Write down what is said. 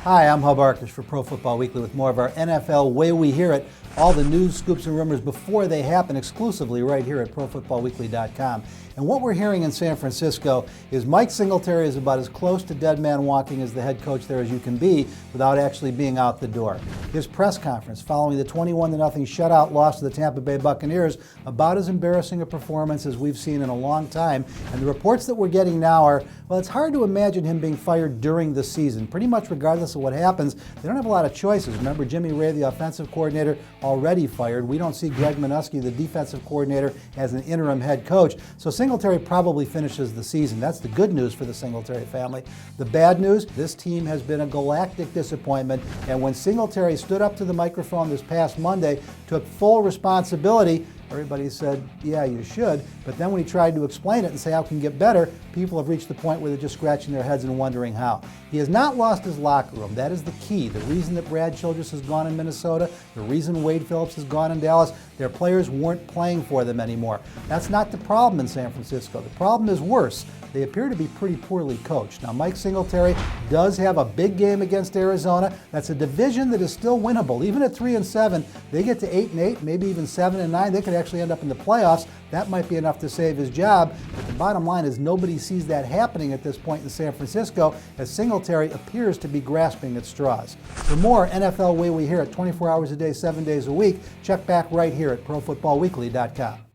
Hi, I'm Hub Arkush for Pro Football Weekly with more of our NFL Way We Hear It. All the news, scoops, and rumors before they happen exclusively right here at ProFootballWeekly.com. And what we're hearing in San Francisco is Mike Singletary is about as close to dead man walking as the head coach there as you can be without actually being out the door. His press conference following the 21-0 shutout loss to the Tampa Bay Buccaneers, about as embarrassing a performance as we've seen in a long time. And the reports that we're getting now are, well, it's hard to imagine him being fired during the season. Pretty much regardless of what happens, they don't have a lot of choices. Remember, Jimmy Ray, the offensive coordinator, already fired. We don't see Greg Minuski, the defensive coordinator, as an interim head coach. So Singletary probably finishes the season. That's the good news for the Singletary family. The bad news, this team has been a galactic disappointment. And when Singletary stood up to the microphone this past Monday, took full responsibility, everybody said, yeah, you should. But then when he tried to explain it and say how it can get better, people have reached the point where they're just scratching their heads and wondering how. He has not lost his locker room. That is the key. The reason that Brad Childress has gone in Minnesota, the reason Wade Phillips has gone in Dallas, their players weren't playing for them anymore. That's not the problem in San Francisco. The problem is worse. They appear to be pretty poorly coached. Now, Mike Singletary does have a big game against Arizona. That's a division that is still winnable. Even at 3-7, they get to 8-8, maybe even 7-9. They could actually end up in the playoffs. That might be enough to save his job. But the bottom line is nobody sees that happening at this point in San Francisco, as Singletary appears to be grasping at straws. For more NFL Way We Hear It 24 hours a day, 7 days a week, check back right here at ProFootballWeekly.com.